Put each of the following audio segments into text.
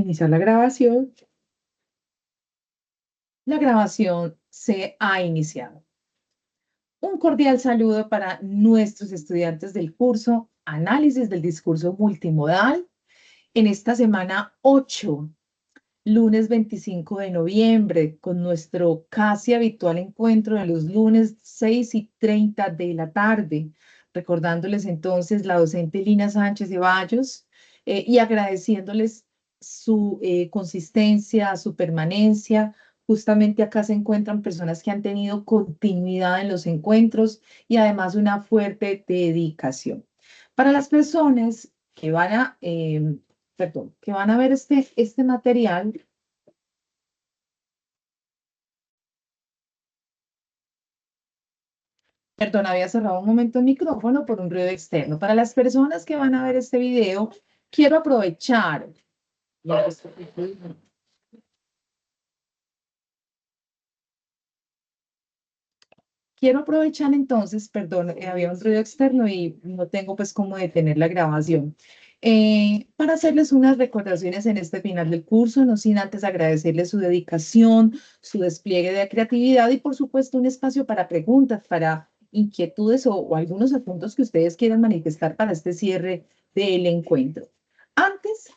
Iniciar la grabación. La grabación se ha iniciado. Un cordial saludo para nuestros estudiantes del curso Análisis del Discurso Multimodal en esta semana 8, lunes 25 de noviembre, con nuestro casi habitual encuentro de los lunes 6:30 de la tarde. Recordándoles entonces la docente Lina Sánchez Ceballos y agradeciéndoles su consistencia, su permanencia. Justamente acá se encuentran personas que han tenido continuidad en los encuentros y además una fuerte dedicación. Para las personas que van a, que van a ver este material, perdón, había cerrado un momento el micrófono por un ruido externo. Para las personas que van a ver este video, quiero aprovechar. Quiero aprovechar entonces, perdón, había un ruido externo y no tengo pues cómo detener la grabación. Para hacerles unas recordaciones en este final del curso, no sin antes agradecerles su dedicación, su despliegue de creatividad y por supuesto un espacio para preguntas, para inquietudes o algunos apuntos que ustedes quieran manifestar para este cierre del encuentro. Antes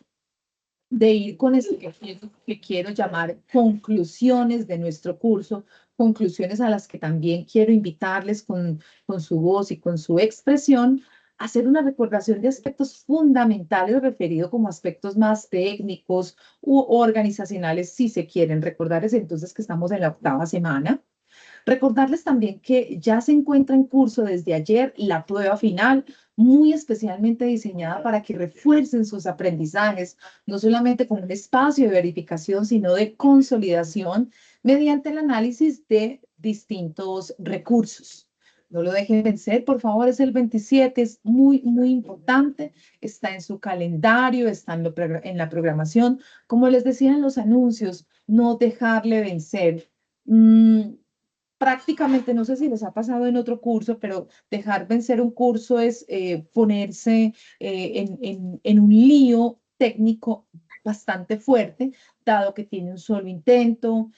de ir con esto que quiero llamar conclusiones de nuestro curso, conclusiones a las que también quiero invitarles con su voz y con su expresión, hacer una recordación de aspectos fundamentales referidos como aspectos más técnicos u organizacionales, si se quieren. Recordarles entonces que estamos en la 8ª semana. Recordarles también que ya se encuentra en curso desde ayer la prueba final, muy especialmente diseñada para que refuercen sus aprendizajes, no solamente como un espacio de verificación, sino de consolidación mediante el análisis de distintos recursos. No lo dejen vencer, por favor, es el 27, es muy, muy importante, está en su calendario, está en la programación. Como les decía en los anuncios, no dejarle vencer. Prácticamente, no sé si les ha pasado en otro curso, pero dejar vencer un curso es ponerse en un lío técnico bastante fuerte, dado que tiene un solo intento,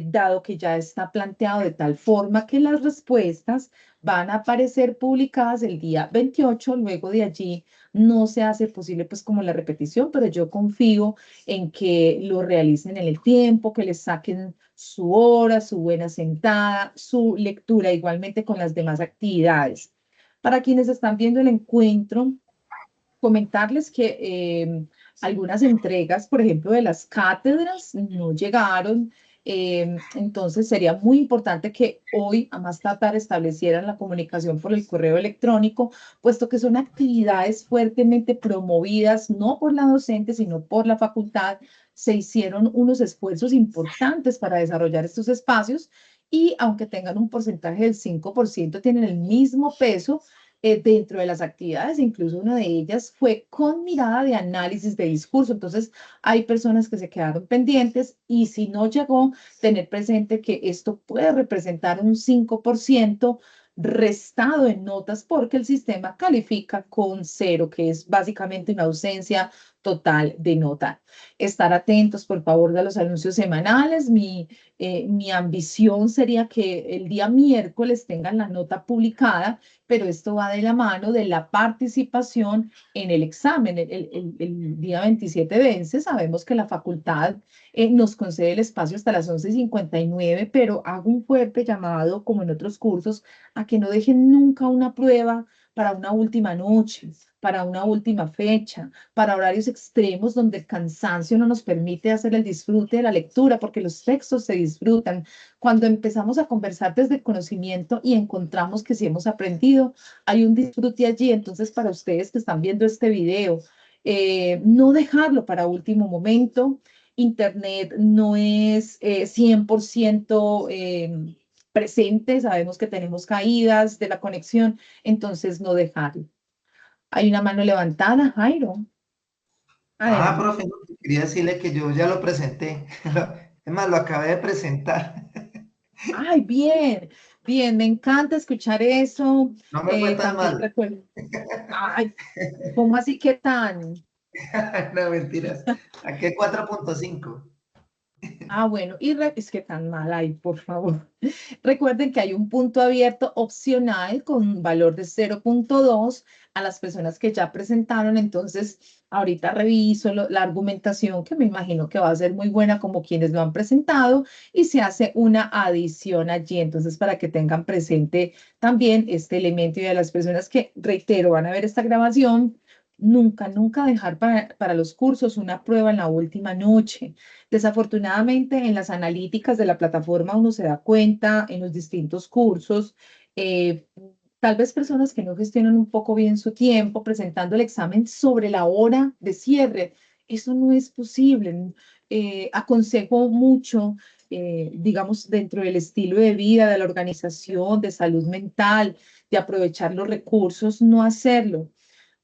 dado que ya está planteado de tal forma que las respuestas van a aparecer publicadas el día 28, luego de allí no se hace posible pues como la repetición, pero yo confío en que lo realicen en el tiempo, que les saquen su hora, su buena sentada, su lectura, igualmente con las demás actividades. Para quienes están viendo el encuentro, comentarles que algunas entregas, por ejemplo, de las cátedras no llegaron. Entonces sería muy importante que hoy, a más tardar, establecieran la comunicación por el correo electrónico, puesto que son actividades fuertemente promovidas, no por la docente, sino por la facultad. Se hicieron unos esfuerzos importantes para desarrollar estos espacios y aunque tengan un porcentaje del 5%, tienen el mismo peso dentro de las actividades, incluso una de ellas fue con mirada de análisis de discurso. Entonces, hay personas que se quedaron pendientes y si no llegó, tener presente que esto puede representar un 5% restado en notas porque el sistema califica con 0, que es básicamente una ausencia total de nota. Estar atentos, por favor, de los anuncios semanales. Mi ambición sería que el día miércoles tengan la nota publicada, pero esto va de la mano de la participación en el examen. El día 27 vence, sabemos que la facultad nos concede el espacio hasta las 11:59, pero hago un fuerte llamado, como en otros cursos, a que no dejen nunca una prueba para una última noche, para una última fecha, para horarios extremos donde el cansancio no nos permite hacer el disfrute de la lectura, porque los textos se disfrutan. Cuando empezamos a conversar desde el conocimiento y encontramos que sí hemos aprendido, hay un disfrute allí. Entonces, para ustedes que están viendo este video, no dejarlo para último momento. Internet no es 100% presente, sabemos que tenemos caídas de la conexión, entonces no dejarlo. Hay una mano levantada, Jairo. Ah, Adelante. profe, no, quería decirle que yo ya lo presenté. Es más, lo acabé de presentar. Ay, bien, bien, me encanta escuchar eso. No me fue tan También mal. recuerdo. Ay, ¿cómo así que tan? No, mentiras. Aquí hay 4.5. Ah, bueno, es que tan mal ahí, por favor. Recuerden que hay un punto abierto opcional con un valor de 0.2 a las personas que ya presentaron. Entonces, ahorita reviso la argumentación, que me imagino que va a ser muy buena como quienes lo han presentado, y se hace una adición allí. Entonces, para que tengan presente también este elemento y de las personas que, reitero, van a ver esta grabación. Nunca, nunca dejar para los cursos una prueba en la última noche. Desafortunadamente, en las analíticas de la plataforma uno se da cuenta en los distintos cursos, eh, tal vez personas que no gestionan un poco bien su tiempo presentando el examen sobre la hora de cierre. Eso no es posible. Aconsejo mucho, digamos, dentro del estilo de vida, de la organización, de salud mental, de aprovechar los recursos, no hacerlo.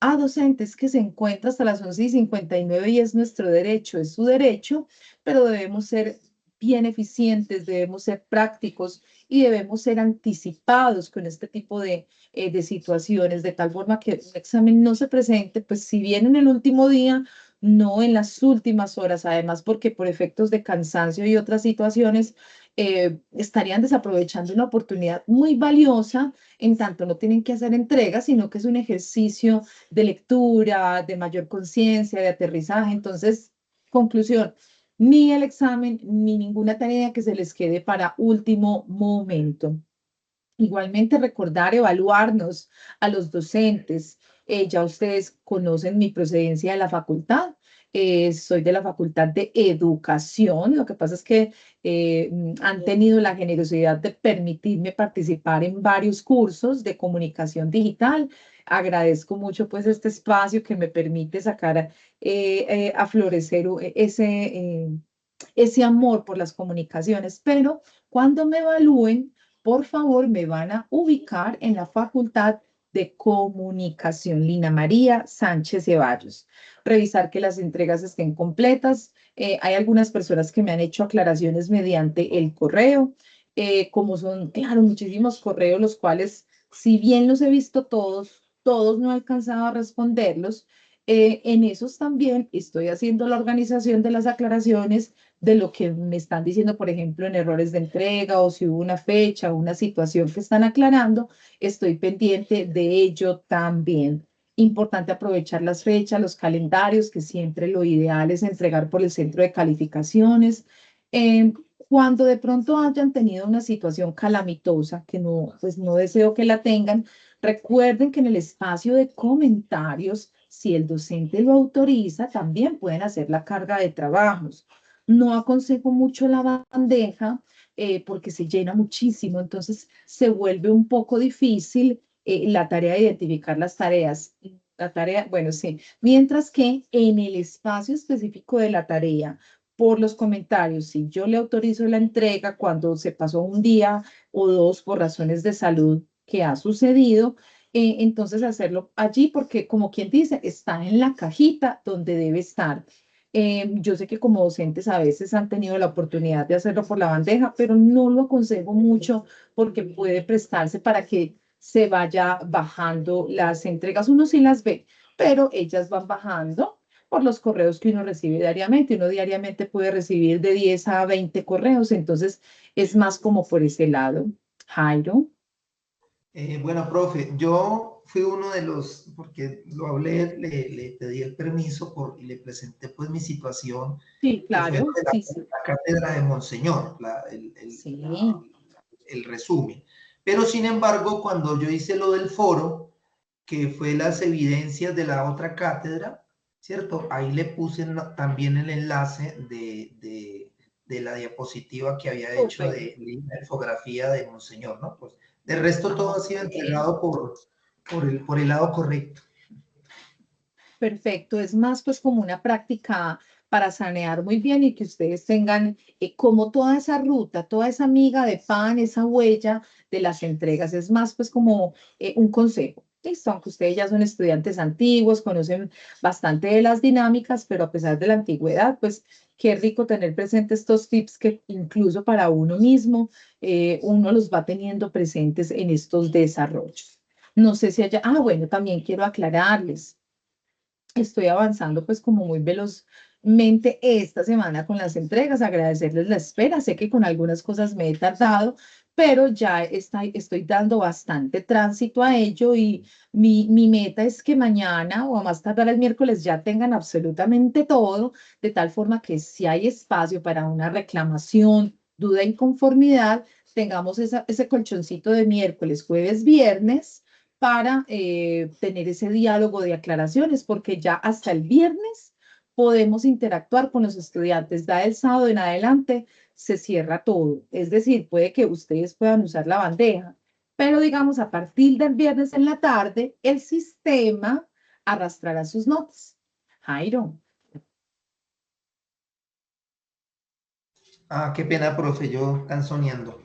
A docentes que se encuentra hasta las 11:59 y es nuestro derecho, es su derecho, pero debemos ser bien eficientes, debemos ser prácticos y debemos ser anticipados con este tipo de situaciones, de tal forma que un examen no se presente, pues si bien en el último día, no en las últimas horas, además porque por efectos de cansancio y otras situaciones estarían desaprovechando una oportunidad muy valiosa, en tanto no tienen que hacer entregas, sino que es un ejercicio de lectura, de mayor conciencia, de aterrizaje. Entonces, conclusión, ni el examen ni ninguna tarea que se les quede para último momento. Igualmente recordar, evaluarnos a los docentes. Ya ustedes conocen mi procedencia de la facultad. Soy de la Facultad de Educación. Lo que pasa es que han tenido la generosidad de permitirme participar en varios cursos de comunicación digital. Agradezco mucho pues este espacio que me permite sacar a florecer ese amor por las comunicaciones, pero cuando me evalúen, por favor, me van a ubicar en la Facultad de Comunicación, Lina María Sánchez Ceballos. Revisar que las entregas estén completas. Hay algunas personas que me han hecho aclaraciones mediante el correo, como son, claro, muchísimos correos, los cuales, si bien los he visto todos no he alcanzado a responderlos. En esos también estoy haciendo la organización de las aclaraciones de lo que me están diciendo, por ejemplo, en errores de entrega o si hubo una fecha o una situación que están aclarando, estoy pendiente de ello también. Importante aprovechar las fechas, los calendarios, que siempre lo ideal es entregar por el centro de calificaciones. Eh, Cuando de pronto hayan tenido una situación calamitosa, que no, pues no deseo que la tengan, recuerden que en el espacio de comentarios, si el docente lo autoriza, también pueden hacer la carga de trabajos. No aconsejo mucho la bandeja porque se llena muchísimo, entonces se vuelve un poco difícil la tarea de identificar las tareas. La tarea, bueno, sí, mientras que en el espacio específico de la tarea, por los comentarios, si yo le autorizo la entrega cuando se pasó un día o dos por razones de salud que ha sucedido, entonces hacerlo allí porque, como quien dice, está en la cajita donde debe estar. Yo sé que como docentes a veces han tenido la oportunidad de hacerlo por la bandeja, pero no lo aconsejo mucho porque puede prestarse para que se vaya bajando las entregas. Uno sí las ve, pero ellas van bajando por los correos que uno recibe diariamente. Uno diariamente puede recibir de 10 a 20 correos, entonces es más como por ese lado. Jairo. Bueno, profe, yo fui uno de los, porque lo hablé, le pedí el permiso y le presenté pues mi situación, Sí, que fue claro, de sí, sí. la cátedra de Monseñor, Sí, el resumen. Pero sin embargo, cuando yo hice lo del foro, que fue las evidencias de la otra cátedra, ¿cierto? Ahí le puse también el enlace de la diapositiva que había hecho súper. de la infografía de Monseñor, ¿no? Pues de resto Ah, todo ha sido ok. entregado por el lado correcto. Perfecto, es más pues como una práctica para sanear muy bien y que ustedes tengan como toda esa ruta, toda esa miga de pan, esa huella de las entregas, es más pues como un consejo. Listo, aunque ustedes ya son estudiantes antiguos, conocen bastante de las dinámicas, pero a pesar de la antigüedad, pues qué rico tener presentes estos tips que incluso para uno mismo, uno los va teniendo presentes en estos desarrollos. No sé si haya, bueno, también quiero aclararles. estoy avanzando pues como muy velozmente esta semana con las entregas, agradecerles la espera, sé que con algunas cosas me he tardado, pero ya estoy dando bastante tránsito a ello y mi meta es que mañana o a más tardar el miércoles ya tengan absolutamente todo, de tal forma que si hay espacio para una reclamación, duda, inconformidad, tengamos ese colchoncito de miércoles, jueves, viernes para tener ese diálogo de aclaraciones, porque ya hasta el viernes podemos interactuar con los estudiantes. Da el sábado en adelante, se cierra todo. Es decir, puede que ustedes puedan usar la bandeja, pero digamos, a partir del viernes en la tarde, el sistema arrastrará sus notas. Jairo. Ah, qué pena, profe, yo canzoneando.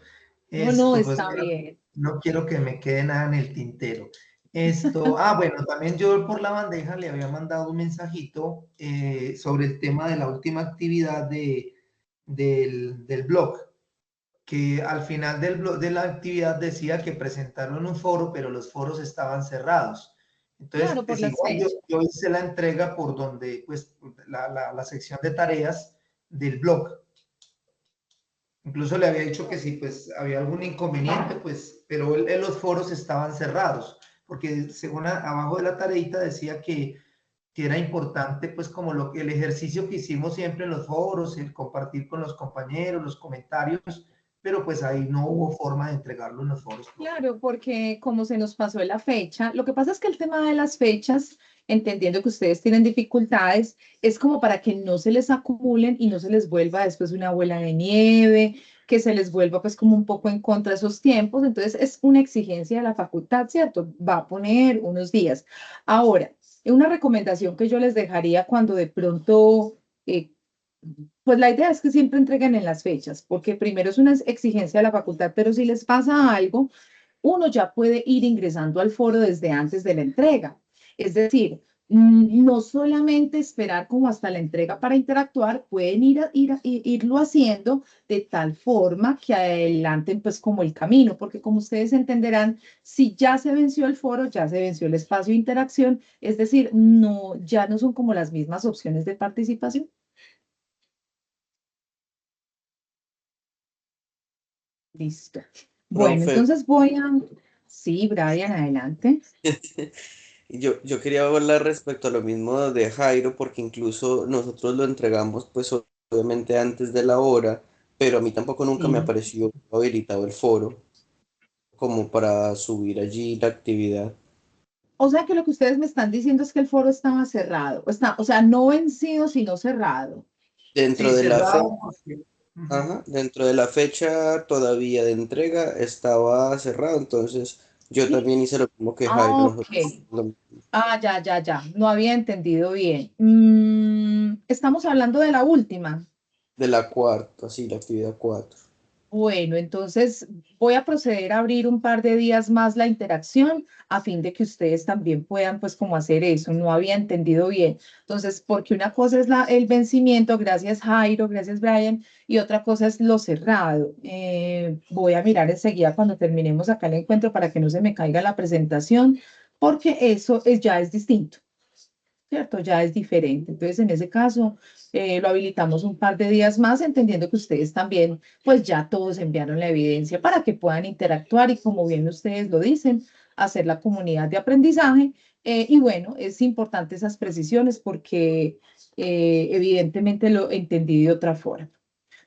No, no, Pues está mira, bien. no quiero que me quede nada en el tintero. Bueno, también yo por la bandeja le había mandado un mensajito sobre el tema de la última actividad del blog, que al final del blog, de la actividad decía que presentaron un foro, pero los foros estaban cerrados. Entonces, Claro, por pues las igual fechas. yo hice la entrega por donde, pues, la sección de tareas del blog. Incluso le había dicho que si pues había algún inconveniente, pues, pero los foros estaban cerrados, porque según abajo de la tareita decía que era importante pues como el ejercicio que hicimos siempre en los foros, el compartir con los compañeros, los comentarios, pero pues ahí no hubo forma de entregarlo en los foros, profe. Claro, porque como se nos pasó la fecha, lo que pasa es que el tema de las fechas, entendiendo que ustedes tienen dificultades, es como para que no se les acumulen y no se les vuelva después una bola de nieve, que se les vuelva pues como un poco en contra de esos tiempos. Entonces es una exigencia de la facultad, ¿cierto? Va a poner unos días. Ahora, una recomendación que yo les dejaría cuando de pronto pues la idea es que siempre entreguen en las fechas, porque primero es una exigencia de la facultad, pero si les pasa algo, uno ya puede ir ingresando al foro desde antes de la entrega. Es decir, no solamente esperar como hasta la entrega para interactuar, pueden irlo haciendo de tal forma que adelanten pues como el camino, porque como ustedes entenderán, si ya se venció el foro, ya se venció el espacio de interacción, es decir, no, ya no son como las mismas opciones de participación. Listo. Bueno, Profe, entonces voy a... Sí, Brian, adelante. yo quería hablar respecto a lo mismo de Jairo, porque incluso nosotros lo entregamos, pues obviamente antes de la hora, pero a mí tampoco nunca me Sí. apareció habilitado el foro como para subir allí la actividad. O sea que lo que ustedes me están diciendo es que el foro estaba cerrado. O sea, no vencido, sino cerrado. Dentro Sí, de la fecha, cerrado porque... Ujú. ajá, dentro de la fecha todavía de entrega estaba cerrado, entonces yo Sí. también hice lo mismo que Jairo, Ah, ok. nosotros Ah, ya, ya, ya. No había entendido bien. Estamos hablando de la última. de la cuarta, sí, la actividad 4. Bueno, entonces voy a proceder a abrir un par de días más la interacción a fin de que ustedes también puedan pues como hacer eso. No había entendido bien. Entonces, porque una cosa es el vencimiento, gracias Jairo, gracias Brian, y otra cosa es lo cerrado. Voy a mirar enseguida cuando terminemos acá el encuentro para que no se me caiga la presentación, porque ya es distinto. ¿Cierto? Ya es diferente. Entonces, en ese caso, lo habilitamos un par de días más, entendiendo que ustedes también, pues ya todos enviaron la evidencia para que puedan interactuar y, como bien ustedes lo dicen, hacer la comunidad de aprendizaje. Y bueno, es importante esas precisiones porque evidentemente lo entendí de otra forma.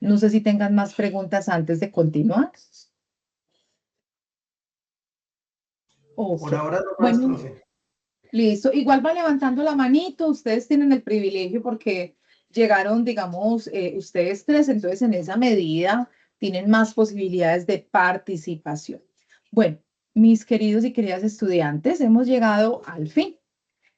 No sé si tengan más preguntas antes de continuar. Ok. Por ahora no más, Bueno, profe. listo. Igual va levantando la manito, ustedes tienen el privilegio porque llegaron, digamos, ustedes tres, entonces en esa medida tienen más posibilidades de participación. Bueno, mis queridos y queridas estudiantes, hemos llegado al fin.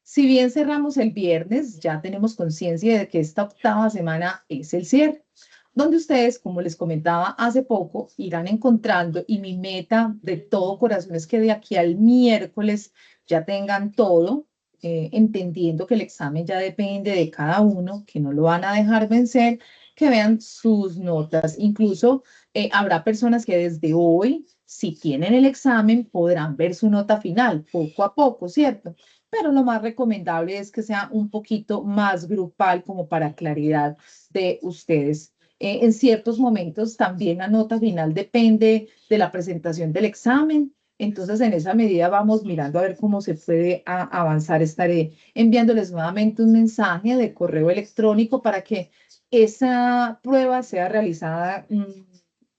Si bien cerramos el viernes, ya tenemos conciencia de que esta octava semana es el cierre, donde ustedes, como les comentaba hace poco, irán encontrando, y mi meta de todo corazón es que de aquí al miércoles ya tengan todo, entendiendo que el examen ya depende de cada uno, que no lo van a dejar vencer, que vean sus notas. Incluso habrá personas que desde hoy, si tienen el examen, podrán ver su nota final poco a poco, ¿cierto? pero lo más recomendable es que sea un poquito más grupal como para claridad de ustedes. En ciertos momentos también la nota final depende de la presentación del examen. Entonces, en esa medida vamos mirando a ver cómo se puede avanzar. Estaré enviándoles nuevamente un mensaje de correo electrónico para que esa prueba sea realizada,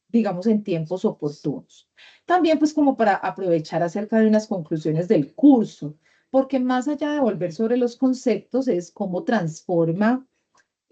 digamos, en tiempos oportunos. También, pues, como para aprovechar acerca de unas conclusiones del curso, porque más allá de volver sobre los conceptos, es cómo transforma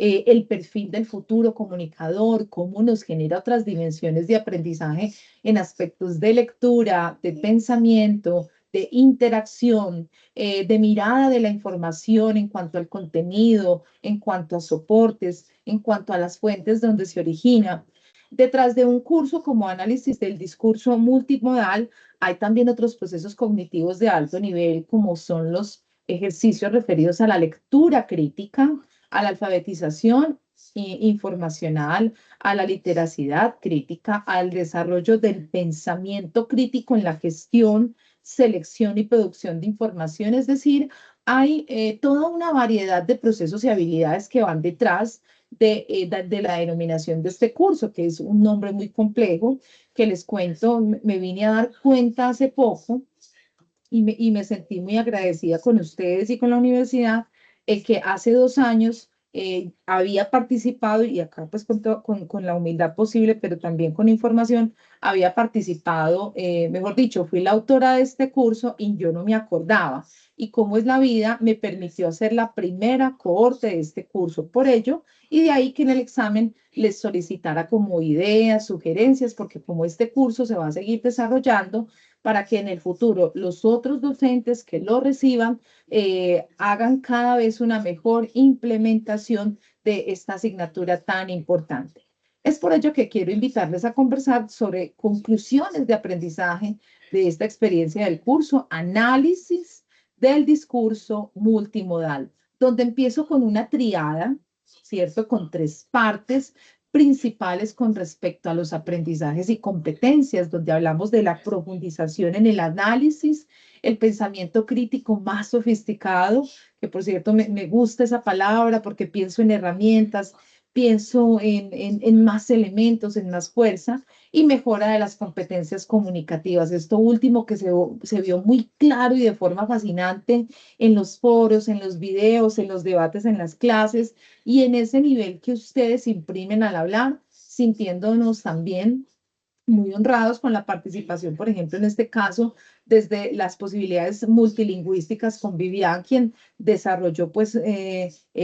el perfil del futuro comunicador, cómo nos genera otras dimensiones de aprendizaje en aspectos de lectura, de pensamiento, de interacción, de mirada de la información en cuanto al contenido, en cuanto a soportes, en cuanto a las fuentes donde se origina. Detrás de un curso como análisis del discurso multimodal, hay también otros procesos cognitivos de alto nivel, como son los ejercicios referidos a la lectura crítica, a la alfabetización informacional, a la literacidad crítica, al desarrollo del pensamiento crítico en la gestión, selección y producción de información. Es decir, hay toda una variedad de procesos y habilidades que van detrás de la denominación de este curso, que es un nombre muy complejo, que les cuento, me vine a dar cuenta hace poco y me sentí muy agradecida con ustedes y con la universidad, que hace 2 años había participado, y acá pues con la humildad posible, pero también con información, había participado, mejor dicho, fui la autora de este curso y yo no me acordaba. Y cómo es la vida, me permitió hacer la primera cohorte de este curso por ello, y de ahí que en el examen les solicitara como ideas, sugerencias, porque como este curso se va a seguir desarrollando, para que en el futuro los otros docentes que lo reciban hagan cada vez una mejor implementación de esta asignatura tan importante. Es por ello que quiero invitarles a conversar sobre conclusiones de aprendizaje de esta experiencia del curso, análisis del discurso multimodal, donde empiezo con una triada, ¿cierto? Con 3 partes principales con respecto a los aprendizajes y competencias, donde hablamos de la profundización en el análisis, el pensamiento crítico más sofisticado, que por cierto me gusta esa palabra porque pienso en herramientas, pienso en más elementos, en más fuerza, y mejora de las competencias comunicativas. Esto último que se vio muy claro y de forma fascinante en los foros, en los videos, en los debates, en las clases, y en ese nivel que ustedes imprimen al hablar, sintiéndonos también muy honrados con la participación, por ejemplo, en este caso, desde las posibilidades multilingüísticas con Vivian, quien desarrolló pues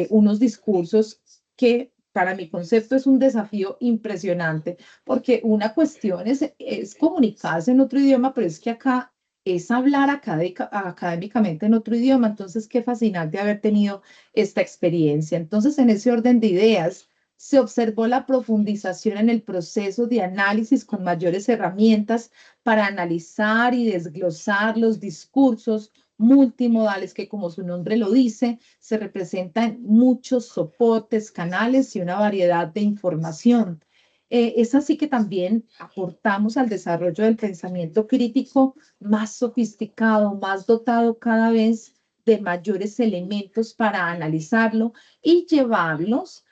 unos discursos que para mi concepto es un desafío impresionante, porque una cuestión es comunicarse en otro idioma, pero es que acá es hablar académicamente en otro idioma. Entonces, qué fascinante haber tenido esta experiencia. Entonces, en ese orden de ideas, se observó la profundización en el proceso de análisis con mayores herramientas para analizar y desglosar los discursos multimodales que, como su nombre lo dice, se representan muchos soportes, canales y una variedad de información. Es así que también aportamos al desarrollo del pensamiento crítico más sofisticado, más dotado cada vez de mayores elementos para analizarlo y llevarlos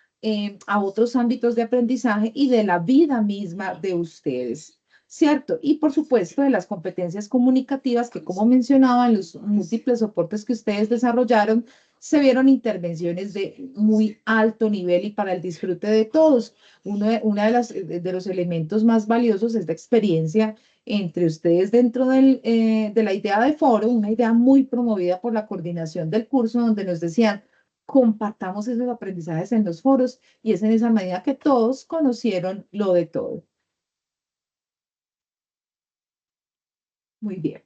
a otros ámbitos de aprendizaje y de la vida misma de ustedes, ¿cierto? Y por supuesto de las competencias comunicativas que, como mencionaba, en los múltiples soportes que ustedes desarrollaron, se vieron intervenciones de muy alto nivel y para el disfrute de todos. De los elementos más valiosos es la experiencia entre ustedes dentro de la idea de foro, una idea muy promovida por la coordinación del curso, donde nos decían, compartamos esos aprendizajes en los foros, y es en esa medida que todos conocieron lo de todo. Muy bien.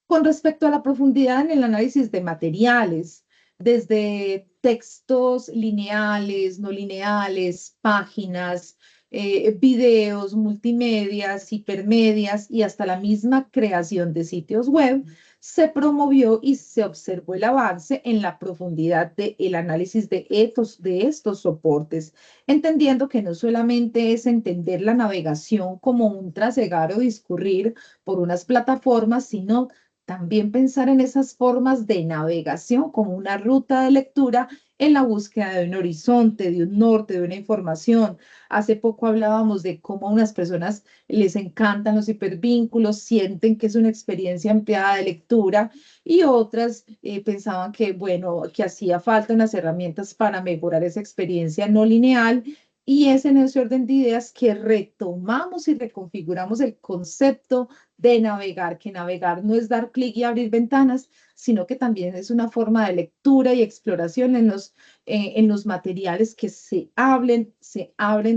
Con respecto a la profundidad en el análisis de materiales, desde textos lineales, no lineales, páginas, videos, multimedias, hipermedias y hasta la misma creación de sitios web, se promovió y se observó el avance en la profundidad del análisis de estos soportes, entendiendo que no solamente es entender la navegación como un trasegar o discurrir por unas plataformas, sino también pensar en esas formas de navegación como una ruta de lectura en la búsqueda de un horizonte, de un norte, de una información. Hace poco hablábamos de cómo a unas personas les encantan los hipervínculos, sienten que es una experiencia ampliada de lectura y otras pensaban que, bueno, que hacía falta unas herramientas para mejorar esa experiencia no lineal. Y es en ese orden de ideas que retomamos y reconfiguramos el concepto de navegar, que navegar no es dar clic y abrir ventanas, sino que también es una forma de lectura y exploración en los materiales que se abren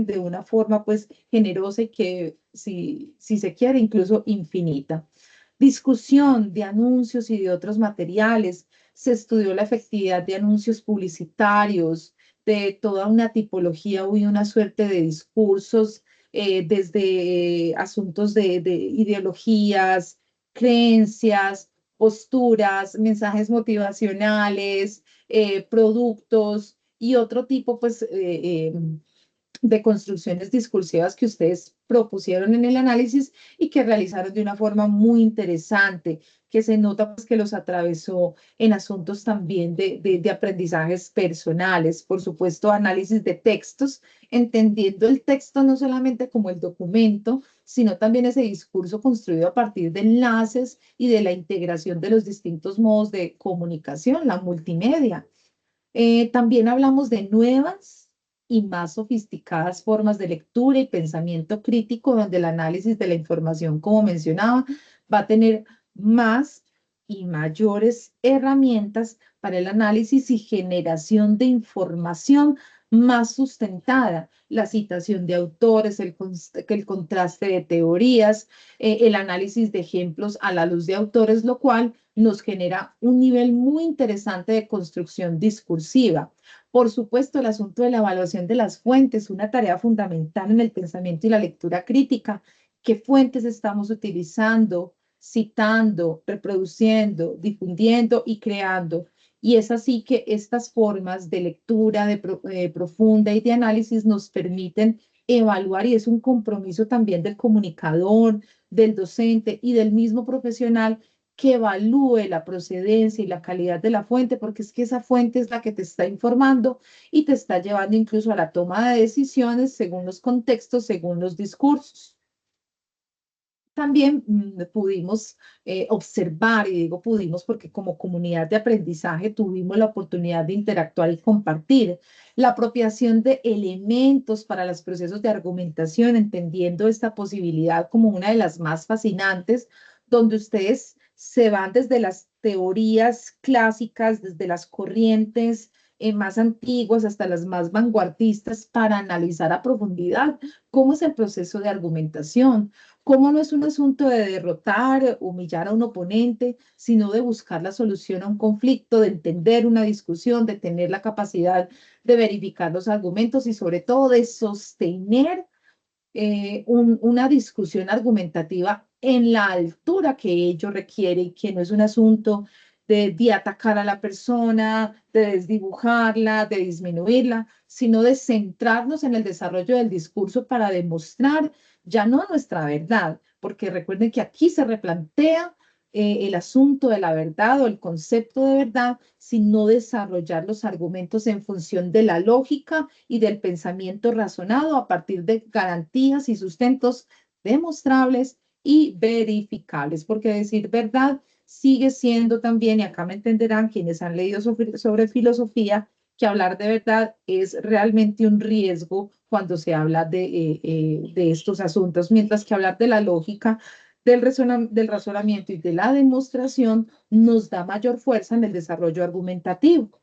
de una forma pues generosa y que si se quiere incluso infinita. Discusión de anuncios y de otros materiales. Se estudió la efectividad de anuncios publicitarios, de toda una tipología y una suerte de discursos, desde asuntos de ideologías, creencias, posturas, mensajes motivacionales, productos y otro tipo pues, de construcciones discursivas que ustedes propusieron en el análisis y que realizaron de una forma muy interesante, que se nota pues, que los atravesó en asuntos también de aprendizajes personales, por supuesto, análisis de textos, entendiendo el texto no solamente como el documento, sino también ese discurso construido a partir de enlaces y de la integración de los distintos modos de comunicación, la multimedia. También hablamos de nuevas y más sofisticadas formas de lectura y pensamiento crítico, donde el análisis de la información, como mencionaba, va a tener más y mayores herramientas para el análisis y generación de información más sustentada, la citación de autores, el contraste de teorías, el análisis de ejemplos a la luz de autores, lo cual nos genera un nivel muy interesante de construcción discursiva. Por supuesto, el asunto de la evaluación de las fuentes, una tarea fundamental en el pensamiento y la lectura crítica. ¿Qué fuentes estamos utilizando, citando, reproduciendo, difundiendo y creando? Y es así que estas formas de lectura profunda y de análisis nos permiten evaluar y es un compromiso también del comunicador, del docente y del mismo profesional que evalúe la procedencia y la calidad de la fuente, porque es que esa fuente es la que te está informando y te está llevando incluso a la toma de decisiones según los contextos, según los discursos. También pudimos observar, y digo pudimos porque como comunidad de aprendizaje tuvimos la oportunidad de interactuar y compartir la apropiación de elementos para los procesos de argumentación, entendiendo esta posibilidad como una de las más fascinantes, donde ustedes se van desde las teorías clásicas, desde las corrientes más antiguas hasta las más vanguardistas para analizar a profundidad cómo es el proceso de argumentación, cómo no es un asunto de derrotar, humillar a un oponente, sino de buscar la solución a un conflicto, de entender una discusión, de tener la capacidad de verificar los argumentos y sobre todo de sostener una discusión argumentativa en la altura que ello requiere y que no es un asunto de atacar a la persona, de desdibujarla, de disminuirla, sino de centrarnos en el desarrollo del discurso para demostrar ya no nuestra verdad, porque recuerden que aquí se replantea el asunto de la verdad o el concepto de verdad, sino desarrollar los argumentos en función de la lógica y del pensamiento razonado a partir de garantías y sustentos demostrables y verificables, porque decir verdad sigue siendo también, y acá me entenderán quienes han leído sobre filosofía, que hablar de verdad es realmente un riesgo cuando se habla de estos asuntos, mientras que hablar de la lógica, del razonamiento y de la demostración nos da mayor fuerza en el desarrollo argumentativo.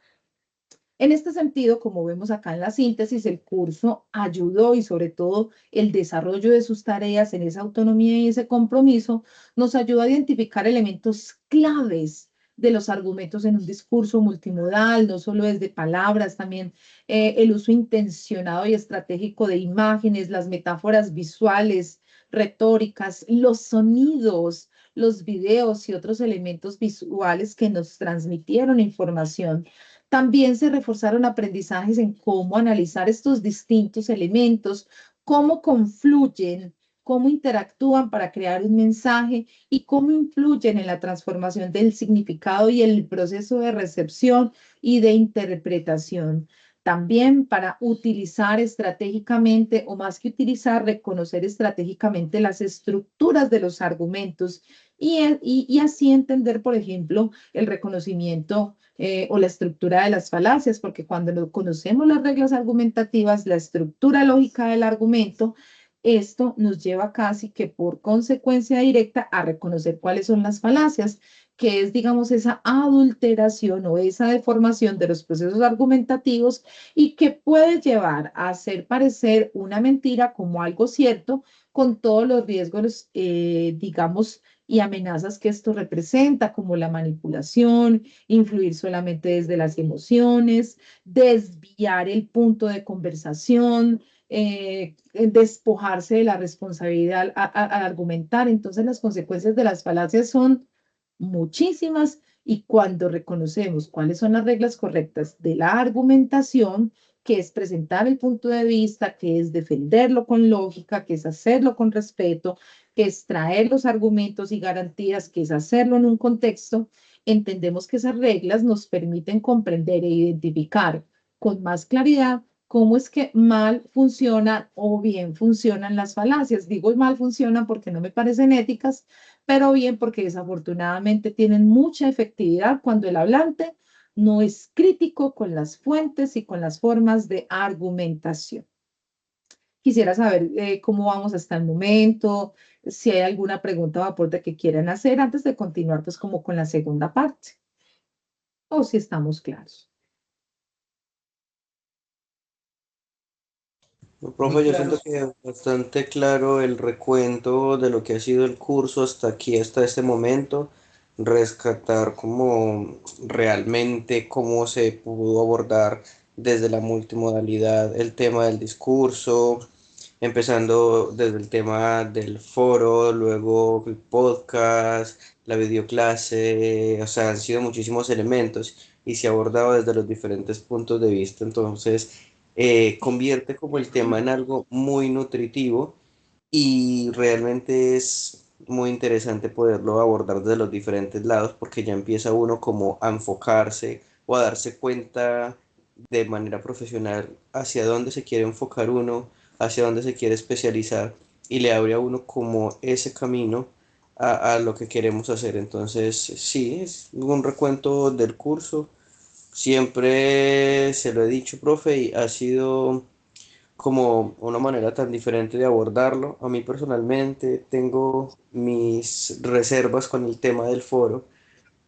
En este sentido, como vemos acá en la síntesis, el curso ayudó y sobre todo el desarrollo de sus tareas en esa autonomía y ese compromiso nos ayudó a identificar elementos claves de los argumentos en un discurso multimodal, no solo desde palabras, también el uso intencionado y estratégico de imágenes, las metáforas visuales, retóricas, los sonidos, los videos y otros elementos visuales que nos transmitieron información. También se reforzaron aprendizajes en cómo analizar estos distintos elementos, cómo confluyen, cómo interactúan para crear un mensaje y cómo influyen en la transformación del significado y el proceso de recepción y de interpretación. También para utilizar estratégicamente, o más que utilizar, reconocer estratégicamente las estructuras de los argumentos y así entender, por ejemplo, el reconocimiento o la estructura de las falacias, porque cuando conocemos las reglas argumentativas, la estructura lógica del argumento, esto nos lleva casi que por consecuencia directa a reconocer cuáles son las falacias, que es, digamos, esa adulteración o esa deformación de los procesos argumentativos y que puede llevar a hacer parecer una mentira como algo cierto con todos los riesgos, digamos, y amenazas que esto representa, como la manipulación, influir solamente desde las emociones, desviar el punto de conversación, despojarse de la responsabilidad al argumentar. Entonces las consecuencias de las falacias son muchísimas y cuando reconocemos cuáles son las reglas correctas de la argumentación, que es presentar el punto de vista, que es defenderlo con lógica, que es hacerlo con respeto, que es traer los argumentos y garantías, que es hacerlo en un contexto, entendemos que esas reglas nos permiten comprender e identificar con más claridad cómo es que mal funcionan o bien funcionan las falacias. Digo mal funcionan porque no me parecen éticas, pero bien porque desafortunadamente tienen mucha efectividad cuando el hablante no es crítico con las fuentes y con las formas de argumentación. Quisiera saber cómo vamos hasta el momento, si hay alguna pregunta o aporte que quieran hacer antes de continuar pues como con la segunda parte, o si estamos claros. No, Muy profe, yo siento claros. que bastante claro el recuento de lo que ha sido el curso hasta aquí, hasta este momento, rescatar como realmente cómo se pudo abordar desde la multimodalidad el tema del discurso, empezando desde el tema del foro, luego el podcast, la videoclase, o sea, han sido muchísimos elementos y se ha abordado desde los diferentes puntos de vista, entonces convierte como el tema en algo muy nutritivo y realmente es muy interesante poderlo abordar desde los diferentes lados porque ya empieza uno como a enfocarse o a darse cuenta de manera profesional hacia dónde se quiere enfocar uno, hacia dónde se quiere especializar y le abre a uno como ese camino a lo que queremos hacer. Entonces, sí, es un recuento del curso. Siempre se lo he dicho, profe, y ha sido como una manera tan diferente de abordarlo. A mí personalmente tengo mis reservas con el tema del foro,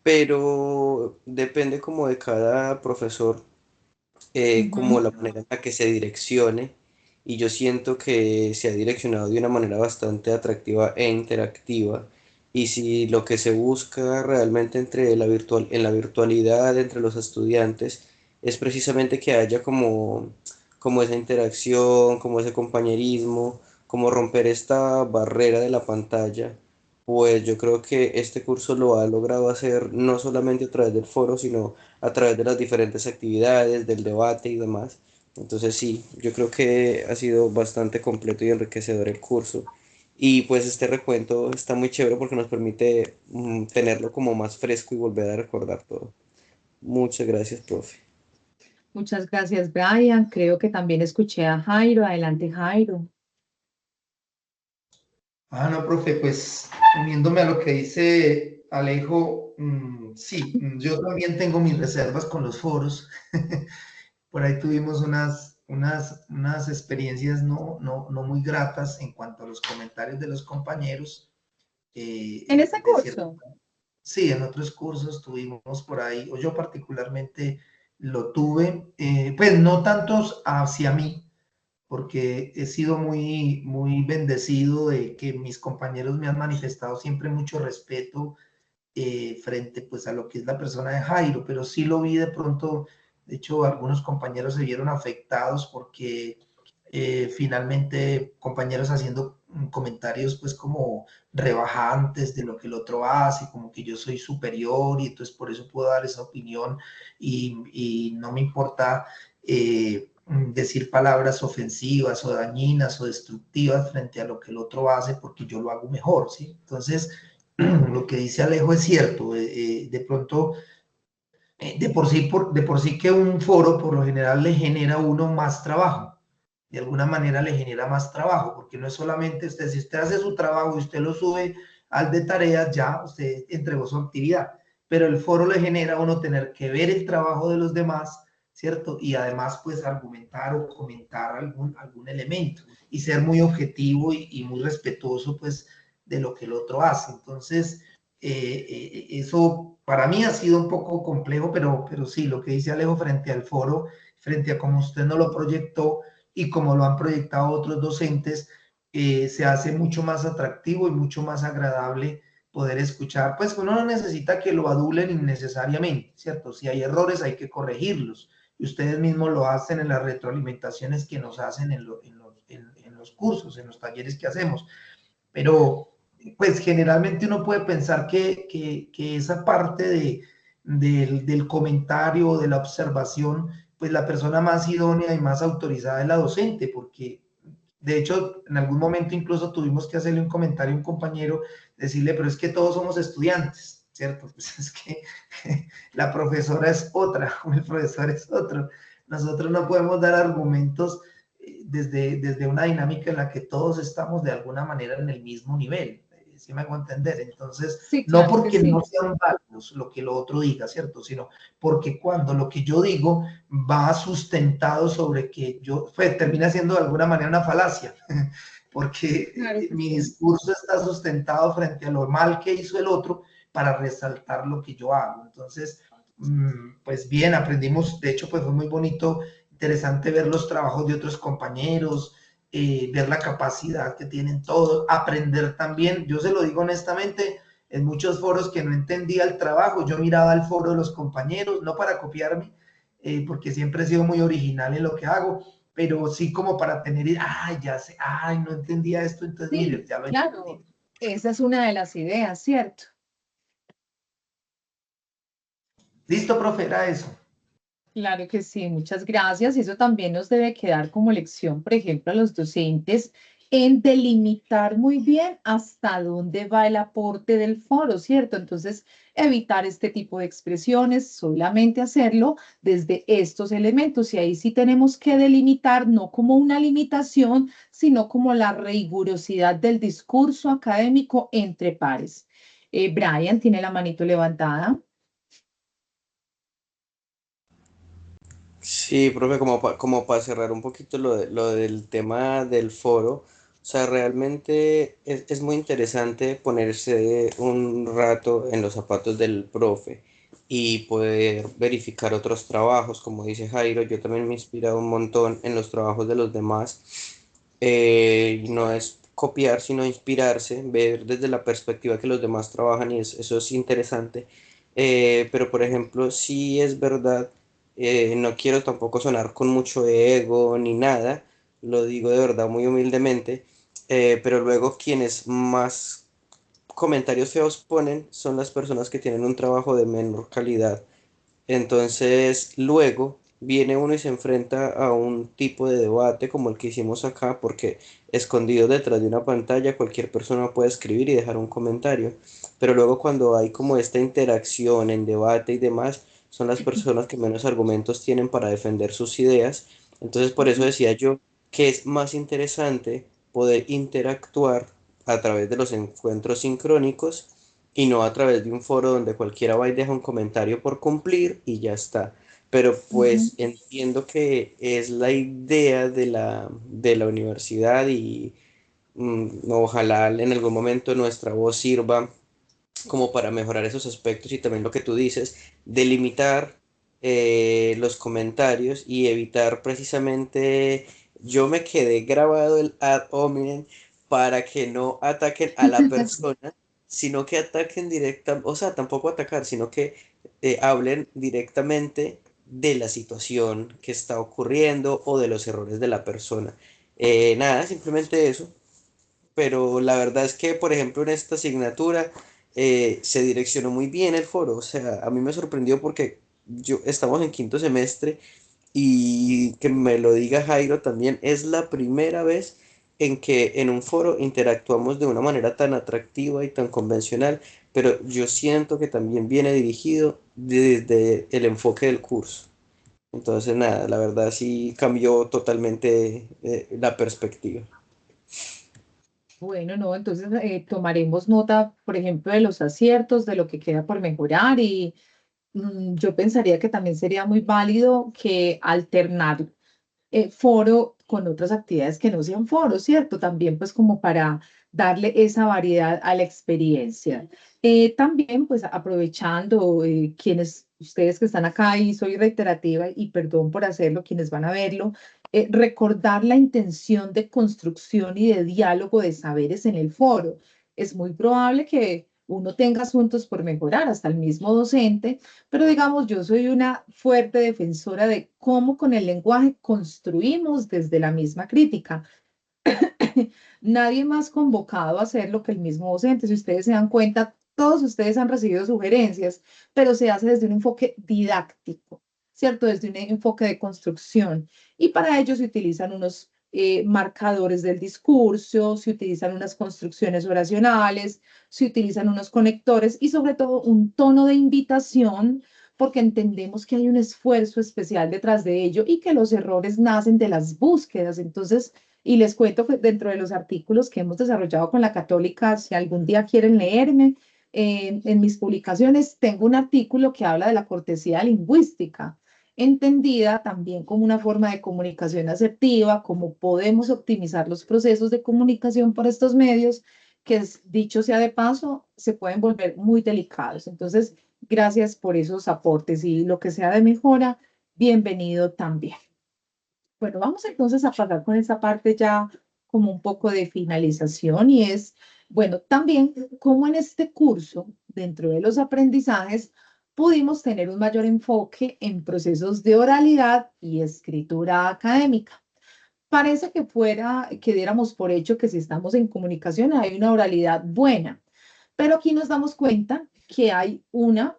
pero depende como de cada profesor, como Ujú. la manera en la que se direccione. Y yo siento que se ha direccionado de una manera bastante atractiva e interactiva. Y si lo que se busca realmente en la virtualidad entre los estudiantes es precisamente que haya como esa interacción, como ese compañerismo, como romper esta barrera de la pantalla, pues yo creo que este curso lo ha logrado hacer no solamente a través del foro, sino a través de las diferentes actividades, del debate y demás. Entonces sí, yo creo que ha sido bastante completo y enriquecedor el curso. Y pues este recuento está muy chévere porque nos permite tenerlo como más fresco y volver a recordar todo. Muchas gracias, profe. Muchas gracias, Brian. Creo que también escuché a Jairo. Adelante, Jairo. Ah, no, profe, pues uniéndome a lo que dice Alejo, sí, yo también tengo mis reservas con los foros. Por ahí tuvimos unas experiencias no muy gratas en cuanto a los comentarios de los compañeros. En ese De cierto, curso. sí, en otros cursos tuvimos por ahí, o yo particularmente lo tuve, pues no tantos hacia mí, porque he sido muy bendecido de que mis compañeros me han manifestado siempre mucho respeto frente pues a lo que es la persona de Jairo, pero sí lo vi de pronto, de hecho algunos compañeros se vieron afectados porque finalmente compañeros haciendo comentarios pues como rebajantes de lo que el otro hace, como que yo soy superior y entonces por eso puedo dar esa opinión y no me importa decir palabras ofensivas o dañinas o destructivas frente a lo que el otro hace porque yo lo hago mejor, ¿sí? Entonces, lo que dice Alejo es cierto, de pronto, de por sí que un foro por lo general le genera a uno más trabajo, de alguna manera le genera más trabajo, porque no es solamente usted, si usted hace su trabajo y usted lo sube al de tareas, ya usted entregó su actividad, pero el foro le genera a uno tener que ver el trabajo de los demás, ¿cierto? Y además, pues, argumentar o comentar algún elemento y ser muy objetivo y muy respetuoso, pues, de lo que el otro hace. Entonces, eso para mí ha sido un poco complejo, pero sí, lo que dice Alejo frente al foro, frente a cómo usted no lo proyectó y como lo han proyectado otros docentes, se hace mucho más atractivo y mucho más agradable poder escuchar, pues uno no necesita que lo adulen innecesariamente, ¿cierto? Si hay errores hay que corregirlos y ustedes mismos lo hacen en las retroalimentaciones que nos hacen en los cursos, en los talleres que hacemos, pero pues generalmente uno puede pensar que esa parte del comentario, de la observación, pues la persona más idónea y más autorizada es la docente, porque de hecho en algún momento incluso tuvimos que hacerle un comentario a un compañero, decirle, pero es que todos somos estudiantes, ¿cierto? Pues es que la profesora es otra, o el profesor es otro. Nosotros no podemos dar argumentos desde una dinámica en la que todos estamos de alguna manera en el mismo nivel. ¿Sí me hago entender? Entonces, Sí, no claro que porque no sí. sean válidos lo que lo otro diga, ¿cierto? Sino porque cuando lo que yo digo va sustentado sobre que yo, pues termina siendo de alguna manera una falacia, Claro porque que mi sí. discurso está sustentado frente a lo mal que hizo el otro para resaltar lo que yo hago. Entonces, pues bien, aprendimos, de hecho, pues fue muy bonito, interesante ver los trabajos de otros compañeros, ver la capacidad que tienen todos, aprender también, yo se lo digo honestamente, en muchos foros que no entendía el trabajo, yo miraba el foro de los compañeros, no para copiarme, porque siempre he sido muy original en lo que hago, pero sí como para tener, ay, ya sé, ay, no entendía esto, entonces mire, Sí, ya lo claro. entendí. Esa es una de las ideas, ¿cierto? Listo, profe, era eso. Claro que sí, muchas gracias. Y eso también nos debe quedar como lección, por ejemplo, a los docentes en delimitar muy bien hasta dónde va el aporte del foro, ¿cierto? Entonces, evitar este tipo de expresiones, solamente hacerlo desde estos elementos. Y ahí sí tenemos que delimitar, no como una limitación, sino como la rigurosidad del discurso académico entre pares. Brian tiene la manito levantada. Sí, profe, como para cerrar un poquito lo del tema del foro, o sea, realmente es muy interesante ponerse un rato en los zapatos del profe y poder verificar otros trabajos, como dice Jairo, yo también me he inspirado un montón en los trabajos de los demás. No es copiar, sino inspirarse, ver desde la perspectiva que los demás trabajan y eso es interesante. Pero, por ejemplo, sí es verdad, no quiero tampoco sonar con mucho ego ni nada, lo digo de verdad muy humildemente, pero luego quienes más comentarios feos ponen son las personas que tienen un trabajo de menor calidad. Entonces, luego viene uno y se enfrenta a un tipo de debate como el que hicimos acá, porque escondido detrás de una pantalla cualquier persona puede escribir y dejar un comentario, pero luego cuando hay como esta interacción en debate y demás, son las personas que menos argumentos tienen para defender sus ideas. Entonces, por eso decía yo que es más interesante poder interactuar a través de los encuentros sincrónicos y no a través de un foro donde cualquiera va y deja un comentario por cumplir y ya está. Pero Ujú. pues entiendo que es la idea de la universidad y ojalá en algún momento nuestra voz sirva como para mejorar esos aspectos y también lo que tú dices, delimitar los comentarios y evitar precisamente, yo me quedé grabado el ad hominem para que no ataquen a la persona, sino que ataquen directa, o sea, tampoco atacar, sino que hablen directamente de la situación que está ocurriendo o de los errores de la persona. Nada, simplemente eso, pero la verdad es que, por ejemplo, en esta asignatura se direccionó muy bien el foro. O sea, a mí me sorprendió porque estamos en quinto semestre Y que me lo diga Jairo también, es la primera vez en que en un foro interactuamos de una manera tan atractiva y tan convencional, pero yo siento que también viene dirigido desde el enfoque del curso. Entonces, nada, la verdad sí cambió totalmente la perspectiva. Bueno, no, entonces tomaremos nota, por ejemplo, de los aciertos, de lo que queda por mejorar y yo pensaría que también sería muy válido que alternar foro con otras actividades que no sean foro, ¿cierto? También pues como para darle esa variedad a la experiencia. También pues aprovechando quienes, ustedes que están acá y soy reiterativa y perdón por hacerlo, quienes van a verlo, recordar la intención de construcción y de diálogo de saberes en el foro. Es muy probable que uno tenga asuntos por mejorar, hasta el mismo docente, pero digamos, yo soy una fuerte defensora de cómo con el lenguaje construimos desde la misma crítica. Nadie más convocado a hacerlo que el mismo docente. Si ustedes se dan cuenta, todos ustedes han recibido sugerencias, pero se hace desde un enfoque didáctico, ¿cierto? Desde un enfoque de construcción. Y para ello se utilizan unos marcadores del discurso, se utilizan unas construcciones oracionales, se utilizan unos conectores y sobre todo un tono de invitación porque entendemos que hay un esfuerzo especial detrás de ello y que los errores nacen de las búsquedas. Entonces, y les cuento que dentro de los artículos que hemos desarrollado con la Católica, si algún día quieren leerme, en mis publicaciones tengo un artículo que habla de la cortesía lingüística, entendida también como una forma de comunicación asertiva, cómo podemos optimizar los procesos de comunicación por estos medios, que dicho sea de paso, se pueden volver muy delicados. Entonces, gracias por esos aportes y lo que sea de mejora, bienvenido también. Bueno, vamos entonces a pasar con esa parte ya como un poco de finalización y es, bueno, también como en este curso, dentro de los aprendizajes, pudimos tener un mayor enfoque en procesos de oralidad y escritura académica. Parece que fuera, que diéramos por hecho que si estamos en comunicación hay una oralidad buena, pero aquí nos damos cuenta que hay una,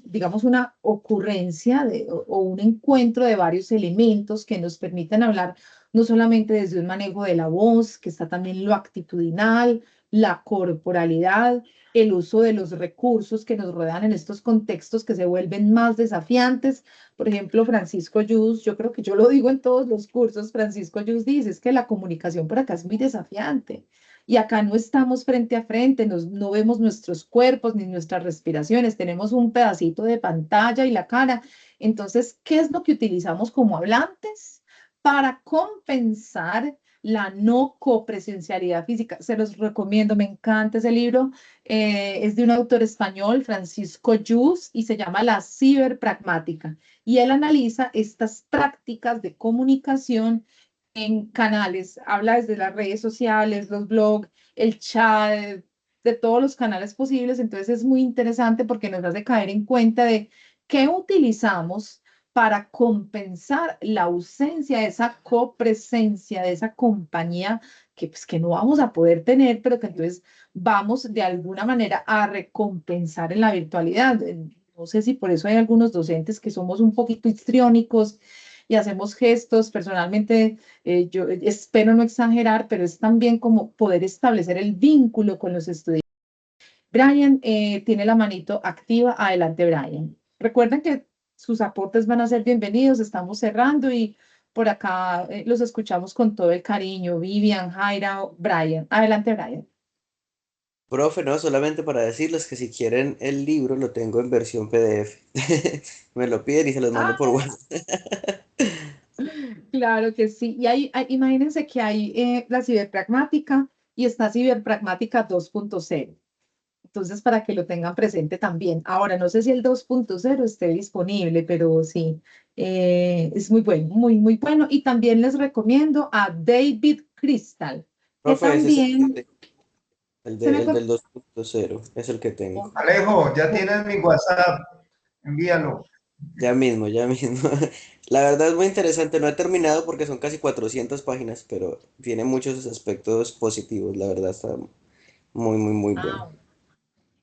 digamos, una ocurrencia o un encuentro de varios elementos que nos permiten hablar no solamente desde un manejo de la voz, que está también lo actitudinal, la corporalidad, el uso de los recursos que nos rodean en estos contextos que se vuelven más desafiantes. Por ejemplo, Francisco Yus, yo creo que yo lo digo en todos los cursos, Francisco Yus dice, es que la comunicación por acá es muy desafiante. Y acá no estamos frente a frente, no vemos nuestros cuerpos ni nuestras respiraciones, tenemos un pedacito de pantalla y la cara. Entonces, ¿qué es lo que utilizamos como hablantes para compensar la no copresencialidad física? Se los recomiendo, me encanta ese libro. Es de un autor español, Francisco Yus, y se llama La ciberpragmática. Y él analiza estas prácticas de comunicación en canales, habla desde las redes sociales, los blogs, el chat, de todos los canales posibles. Entonces es muy interesante porque nos hace caer en cuenta de qué utilizamos para compensar la ausencia de esa copresencia, de esa compañía que, pues, que no vamos a poder tener, pero que entonces vamos de alguna manera a recompensar en la virtualidad. No sé si por eso hay algunos docentes que somos un poquito histriónicos y hacemos gestos. Personalmente, yo espero no exagerar, pero es también como poder establecer el vínculo con los estudiantes. Brian tiene la manito activa. Adelante, Brian. Recuerden que sus aportes van a ser bienvenidos. Estamos cerrando y por acá los escuchamos con todo el cariño. Vivian, Jaira, Brian. Adelante, Brian. Profe, no, solamente para decirles que si quieren el libro lo tengo en versión PDF. Me lo piden y se los mando por Ah, WhatsApp. claro que sí. Y imagínense que hay la ciberpragmática y está ciberpragmática 2.0. Entonces, para que lo tengan presente también. Ahora, no sé si el 2.0 esté disponible, pero sí, es muy bueno, muy, muy bueno. Y también les recomiendo a David Crystal, que Profe, ese es el que también tengo. El, se me el cortó. del 2.0 es el que tengo. Alejo, ya tienes mi WhatsApp, envíalo. Ya mismo, ya mismo. La verdad es muy interesante. No he terminado porque son casi 400 páginas, pero tiene muchos aspectos positivos. La verdad está muy, muy, muy bueno.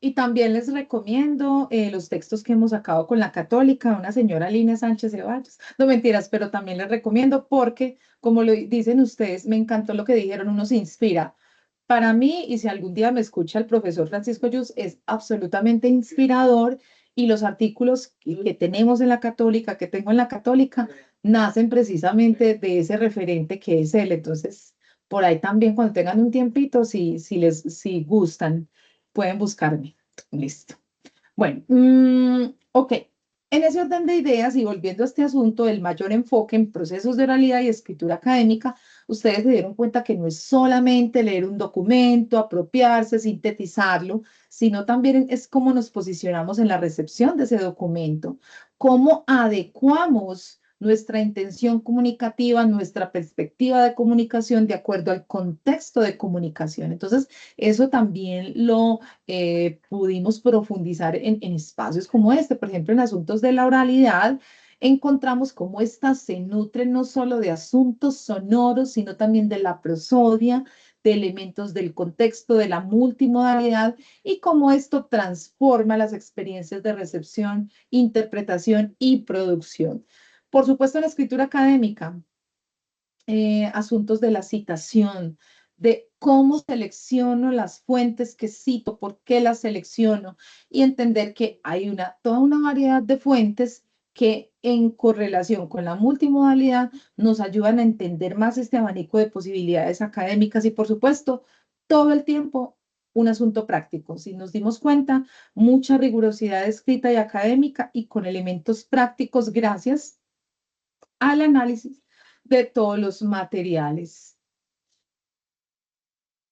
Y también les recomiendo los textos que hemos sacado con la Católica, una señora Lina Sánchez Ceballos. No mentiras, pero también les recomiendo porque, como lo dicen ustedes, me encantó lo que dijeron, uno se inspira. Para mí, y si algún día me escucha el profesor Francisco Yus, es absolutamente inspirador y los artículos que tenemos en la Católica, que tengo en la Católica, nacen precisamente de ese referente que es él. Entonces, por ahí también cuando tengan un tiempito, si gustan, pueden buscarme. Listo. Bueno, ok. En ese orden de ideas y volviendo a este asunto del mayor enfoque en procesos de oralidad y escritura académica, ustedes se dieron cuenta que no es solamente leer un documento, apropiarse, sintetizarlo, sino también es cómo nos posicionamos en la recepción de ese documento, cómo adecuamos nuestra intención comunicativa, nuestra perspectiva de comunicación de acuerdo al contexto de comunicación. Entonces, eso también lo pudimos profundizar en espacios como este, por ejemplo, en asuntos de la oralidad, encontramos cómo éstas se nutren no solo de asuntos sonoros, sino también de la prosodia, de elementos del contexto, de la multimodalidad y cómo esto transforma las experiencias de recepción, interpretación y producción. Por supuesto, en la escritura académica, asuntos de la citación, de cómo selecciono las fuentes que cito, por qué las selecciono y entender que hay toda una variedad de fuentes que en correlación con la multimodalidad nos ayudan a entender más este abanico de posibilidades académicas y, por supuesto, todo el tiempo un asunto práctico. Si nos dimos cuenta, mucha rigurosidad escrita y académica y con elementos prácticos gracias al análisis de todos los materiales.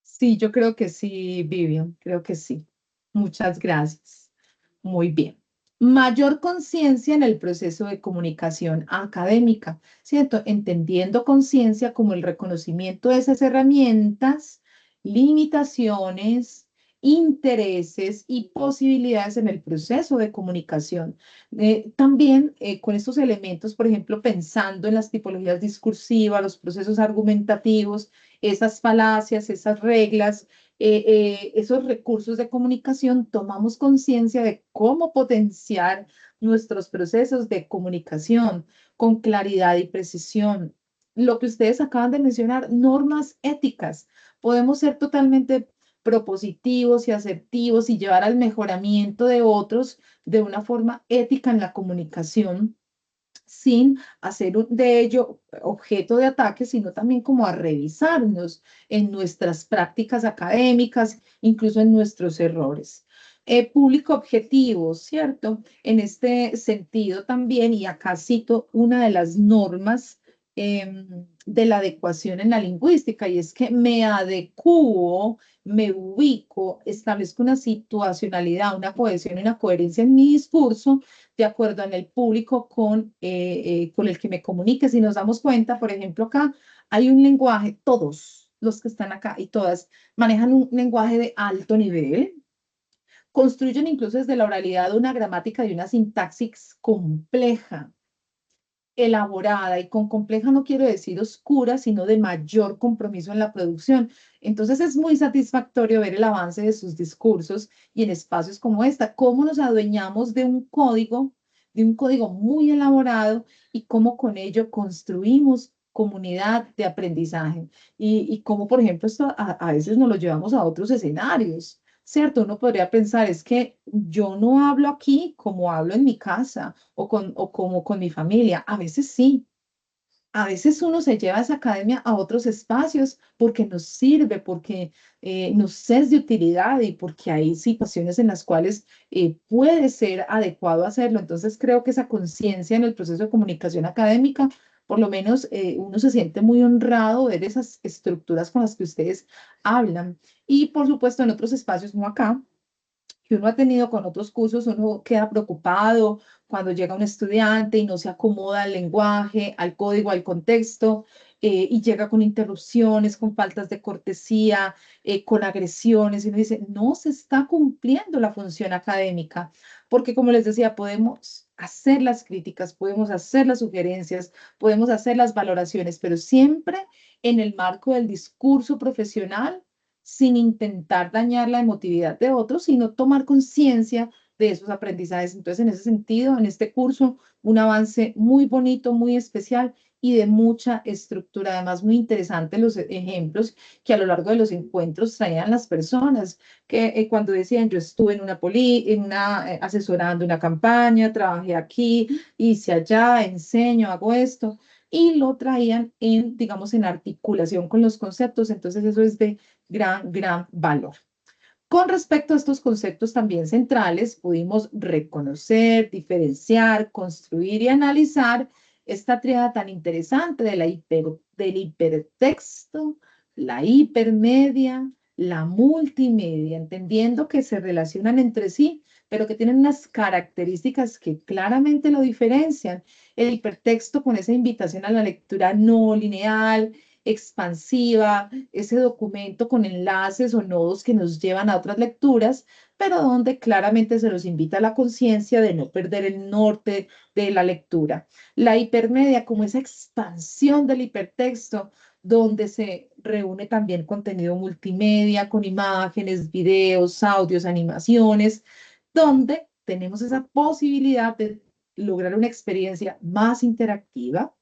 Sí, yo creo que sí, Vivian, creo que sí. Muchas gracias. Muy bien. Mayor conciencia en el proceso de comunicación académica, ¿cierto? Entendiendo conciencia como el reconocimiento de esas herramientas, limitaciones, intereses y posibilidades en el proceso de comunicación. También con estos elementos, por ejemplo, pensando en las tipologías discursivas, los procesos argumentativos, esas falacias, esas reglas, esos recursos de comunicación, tomamos conciencia de cómo potenciar nuestros procesos de comunicación con claridad y precisión. Lo que ustedes acaban de mencionar, normas éticas. Podemos ser totalmente propositivos y asertivos y llevar al mejoramiento de otros de una forma ética en la comunicación sin hacer de ello objeto de ataque, sino también como a revisarnos en nuestras prácticas académicas, incluso en nuestros errores. Público objetivo, ¿cierto? En este sentido también, y acá cito una de las normas de la adecuación en la lingüística, y es que me adecuo, me ubico, establezco una situacionalidad, una cohesión y una coherencia en mi discurso de acuerdo en el público con el que me comunique. Si nos damos cuenta, por ejemplo, acá hay un lenguaje, todos los que están acá y todas manejan un lenguaje de alto nivel, construyen incluso desde la oralidad una gramática y una sintaxis compleja, elaborada, y con compleja no quiero decir oscura, sino de mayor compromiso en la producción. Entonces es muy satisfactorio ver el avance de sus discursos y en espacios como esta, cómo nos adueñamos de un código muy elaborado y cómo con ello construimos comunidad de aprendizaje y cómo, por ejemplo, esto a veces nos lo llevamos a otros escenarios. ¿Cierto? Uno podría pensar, es que yo no hablo aquí como hablo en mi casa o como con mi familia. A veces sí. A veces uno se lleva esa academia a otros espacios porque nos sirve, porque nos es de utilidad y porque hay situaciones en las cuales puede ser adecuado hacerlo. Entonces creo que esa conciencia en el proceso de comunicación académica, por lo menos uno se siente muy honrado ver esas estructuras con las que ustedes hablan. Y por supuesto en otros espacios, no acá, que uno ha tenido con otros cursos, uno queda preocupado cuando llega un estudiante y no se acomoda al lenguaje, al código, al contexto, y llega con interrupciones, con faltas de cortesía, con agresiones, y uno dice, no se está cumpliendo la función académica, porque como les decía, podemos hacer las críticas, podemos hacer las sugerencias, podemos hacer las valoraciones, pero siempre en el marco del discurso profesional, sin intentar dañar la emotividad de otros, sino tomar conciencia de esos aprendizajes. Entonces, en ese sentido, en este curso, un avance muy bonito, muy especial y de mucha estructura. Además, muy interesante los ejemplos que a lo largo de los encuentros traían las personas, que cuando decían, yo estuve asesorando una campaña, trabajé aquí, hice allá, enseño, hago esto, y lo traían en, digamos, en articulación con los conceptos. Entonces, eso es de gran, gran valor. Con respecto a estos conceptos también centrales, pudimos reconocer, diferenciar, construir y analizar esta tríada tan interesante de del hipertexto, la hipermedia, la multimedia, entendiendo que se relacionan entre sí, pero que tienen unas características que claramente lo diferencian. El hipertexto con esa invitación a la lectura no lineal, expansiva, ese documento con enlaces o nodos que nos llevan a otras lecturas, pero donde claramente se nos invita a la conciencia de no perder el norte de la lectura. La hipermedia como esa expansión del hipertexto, donde se reúne también contenido multimedia con imágenes, videos, audios, animaciones, donde tenemos esa posibilidad de lograr una experiencia más interactiva,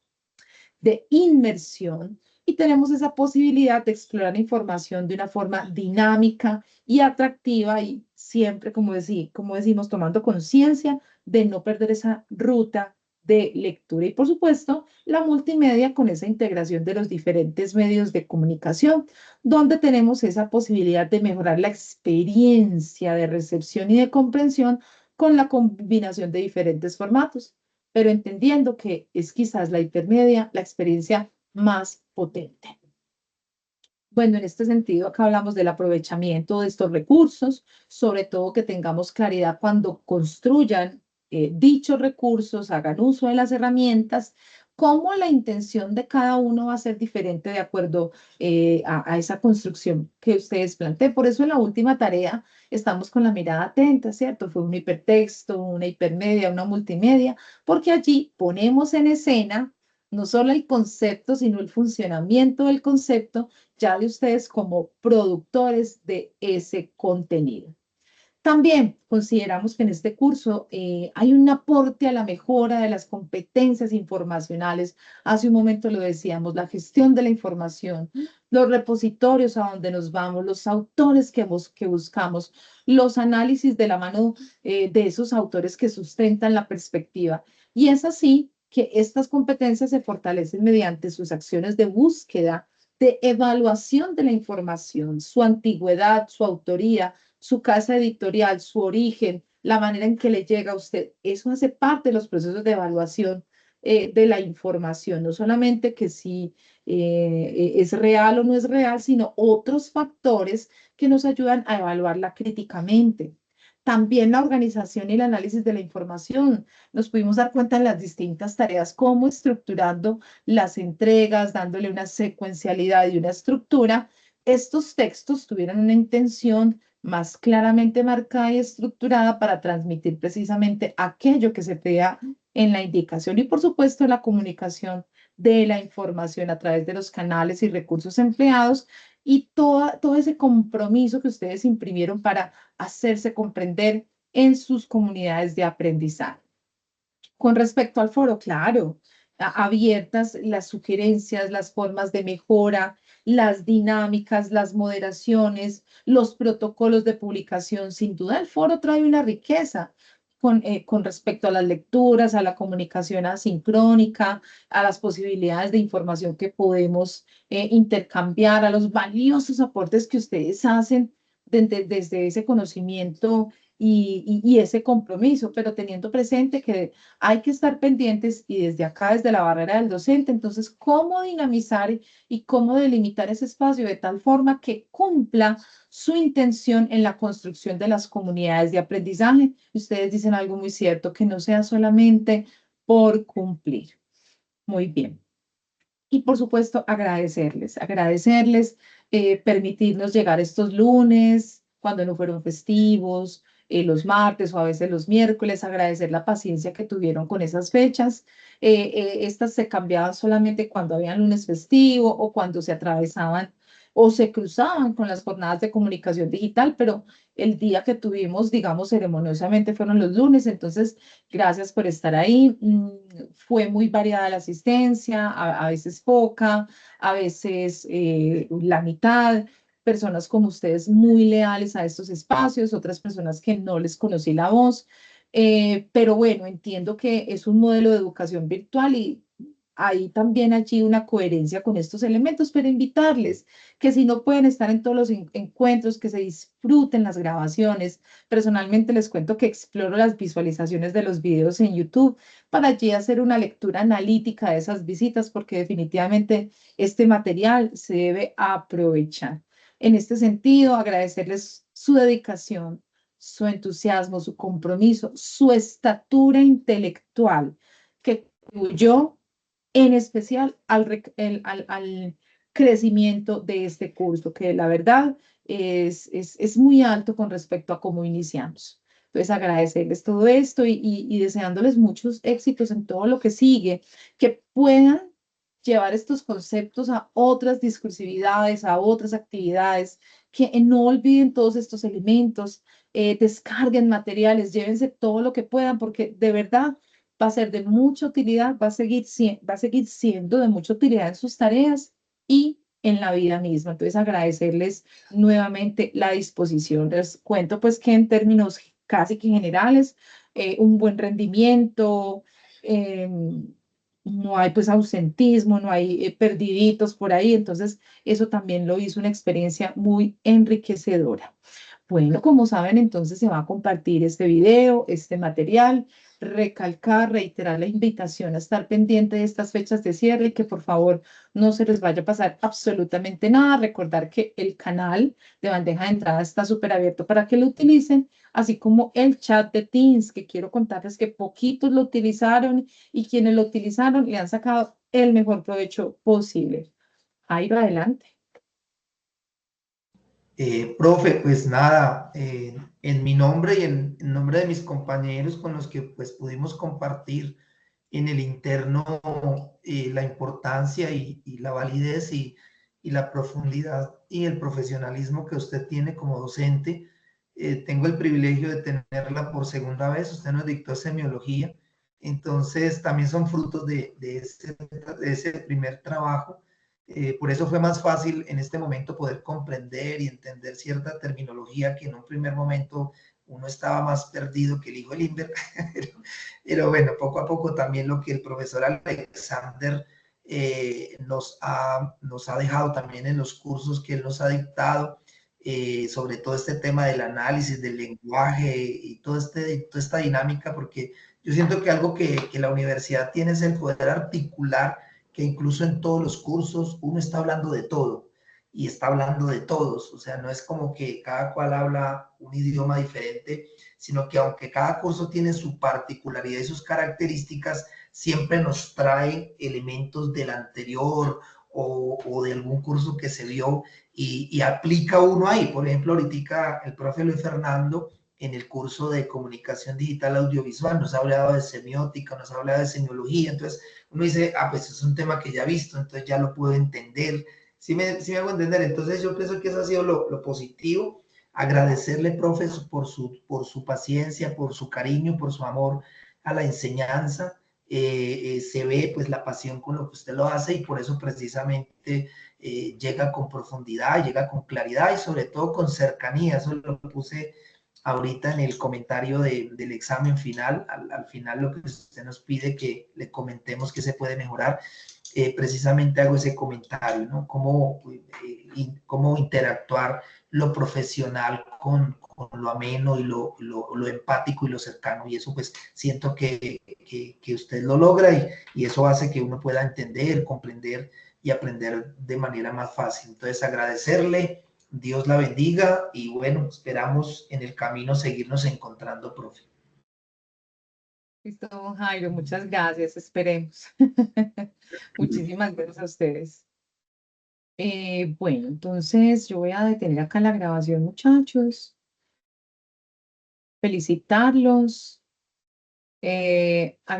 de inmersión, y tenemos esa posibilidad de explorar la información de una forma dinámica y atractiva y siempre, como decimos, tomando conciencia de no perder esa ruta de lectura. Y por supuesto, la multimedia con esa integración de los diferentes medios de comunicación, donde tenemos esa posibilidad de mejorar la experiencia de recepción y de comprensión con la combinación de diferentes formatos, pero entendiendo que es quizás la hipermedia la experiencia más potente. Bueno, en este sentido, acá hablamos del aprovechamiento de estos recursos, sobre todo que tengamos claridad cuando construyan dichos recursos, hagan uso de las herramientas, cómo la intención de cada uno va a ser diferente de acuerdo a esa construcción que ustedes planteen. Por eso en la última tarea estamos con la mirada atenta, ¿cierto? Fue un hipertexto, una hipermedia, una multimedia, porque allí ponemos en escena no solo el concepto, sino el funcionamiento del concepto ya de ustedes como productores de ese contenido. También consideramos que en este curso hay un aporte a la mejora de las competencias informacionales. Hace un momento lo decíamos, la gestión de la información, los repositorios a donde nos vamos, los autores que buscamos, los análisis de la mano de esos autores que sustentan la perspectiva. Y es así que estas competencias se fortalecen mediante sus acciones de búsqueda, de evaluación de la información, su antigüedad, su autoría, su casa editorial, su origen, la manera en que le llega a usted. Eso hace parte de los procesos de evaluación de la información, no solamente que si es real o no es real, sino otros factores que nos ayudan a evaluarla críticamente. También la organización y el análisis de la información. Nos pudimos dar cuenta en las distintas tareas, cómo estructurando las entregas, dándole una secuencialidad y una estructura, estos textos tuvieron una intención más claramente marcada y estructurada para transmitir precisamente aquello que se vea en la indicación y por supuesto la comunicación de la información a través de los canales y recursos empleados y todo ese compromiso que ustedes imprimieron para hacerse comprender en sus comunidades de aprendizaje. Con respecto al foro, claro, abiertas las sugerencias, las formas de mejora, las dinámicas, las moderaciones, los protocolos de publicación. Sin duda, el foro trae una riqueza con respecto a las lecturas, a la comunicación asincrónica, a las posibilidades de información que podemos intercambiar, a los valiosos aportes que ustedes hacen desde ese conocimiento y ese compromiso, pero teniendo presente que hay que estar pendientes y desde acá, desde la barrera del docente, entonces, cómo dinamizar y cómo delimitar ese espacio de tal forma que cumpla su intención en la construcción de las comunidades de aprendizaje. Ustedes dicen algo muy cierto, que no sea solamente por cumplir. Muy bien. Y por supuesto, agradecerles, permitirnos llegar estos lunes, cuando no fueron festivos, los martes o a veces los miércoles, agradecer la paciencia que tuvieron con esas fechas. Estas se cambiaban solamente cuando había lunes festivo o cuando se atravesaban o se cruzaban con las jornadas de comunicación digital, pero el día que tuvimos, digamos, ceremoniosamente fueron los lunes, entonces gracias por estar ahí. Fue muy variada la asistencia, a veces poca, a veces la mitad, personas como ustedes muy leales a estos espacios, otras personas que no les conocí la voz. Pero bueno, entiendo que es un modelo de educación virtual y hay también allí una coherencia con estos elementos, pero invitarles que si no pueden estar en todos los encuentros, que se disfruten las grabaciones. Personalmente les cuento que exploro las visualizaciones de los videos en YouTube para allí hacer una lectura analítica de esas visitas, porque definitivamente este material se debe aprovechar. En este sentido, agradecerles su dedicación, su entusiasmo, su compromiso, su estatura intelectual, que contribuyó en especial al crecimiento de este curso, que la verdad es muy alto con respecto a cómo iniciamos. Entonces, agradecerles todo esto y deseándoles muchos éxitos en todo lo que sigue, que puedan llevar estos conceptos a otras discursividades, a otras actividades, que no olviden todos estos elementos, descarguen materiales, llévense todo lo que puedan, porque de verdad va a ser de mucha utilidad, va a seguir siendo de mucha utilidad en sus tareas y en la vida misma. Entonces, agradecerles nuevamente la disposición. Les cuento pues que en términos casi que generales, un buen rendimiento, no hay pues ausentismo, no hay perdiditos por ahí, entonces eso también lo hizo una experiencia muy enriquecedora. Bueno, como saben, entonces se va a compartir este video, este material, recalcar, reiterar la invitación a estar pendiente de estas fechas de cierre y que por favor no se les vaya a pasar absolutamente nada. Recordar que el canal de bandeja de entrada está súper abierto para que lo utilicen, así como el chat de Teams, que quiero contarles que poquitos lo utilizaron y quienes lo utilizaron le han sacado el mejor provecho posible. Jairo, adelante. Profe, pues nada, en mi nombre y en nombre de mis compañeros con los que pues pudimos compartir en el interno la importancia y la validez y la profundidad y el profesionalismo que usted tiene como docente. Tengo el privilegio de tenerla por segunda vez, usted nos dictó semiología, entonces también son frutos de ese primer trabajo. Por eso fue más fácil en este momento poder comprender y entender cierta terminología que en un primer momento uno estaba más perdido que el hijo de Limber. Pero bueno, poco a poco también lo que el profesor Alexander nos ha dejado también en los cursos que él nos ha dictado, sobre todo este tema del análisis del lenguaje y toda esta dinámica, porque yo siento que algo que la universidad tiene es el poder articular que incluso en todos los cursos uno está hablando de todo y está hablando de todos, o sea, no es como que cada cual habla un idioma diferente, sino que aunque cada curso tiene su particularidad y sus características, siempre nos trae elementos del anterior o de algún curso que se vio y aplica uno ahí. Por ejemplo, ahorita el profe Luis Fernando en el curso de comunicación digital audiovisual nos ha hablado de semiótica, nos ha hablado de semiología, entonces uno dice, pues es un tema que ya he visto, entonces ya lo puedo entender. Sí me hago entender. Entonces yo pienso que eso ha sido lo positivo. Agradecerle, profe, por su paciencia, por su cariño, por su amor a la enseñanza. Se ve pues la pasión con lo que usted lo hace y por eso precisamente llega con profundidad, llega con claridad y sobre todo con cercanía. Eso lo puse ahorita en el comentario del examen final, al final lo que usted nos pide que le comentemos que se puede mejorar, precisamente hago ese comentario, ¿no? Cómo interactuar lo profesional con lo ameno y lo empático y lo cercano, y eso pues siento que usted lo logra y eso hace que uno pueda entender, comprender y aprender de manera más fácil. Entonces agradecerle, Dios la bendiga y bueno, esperamos en el camino seguirnos encontrando, profe. Listo, don Jairo, muchas gracias, esperemos. Muchísimas gracias a ustedes. Bueno, entonces yo voy a detener acá la grabación, muchachos. Felicitarlos.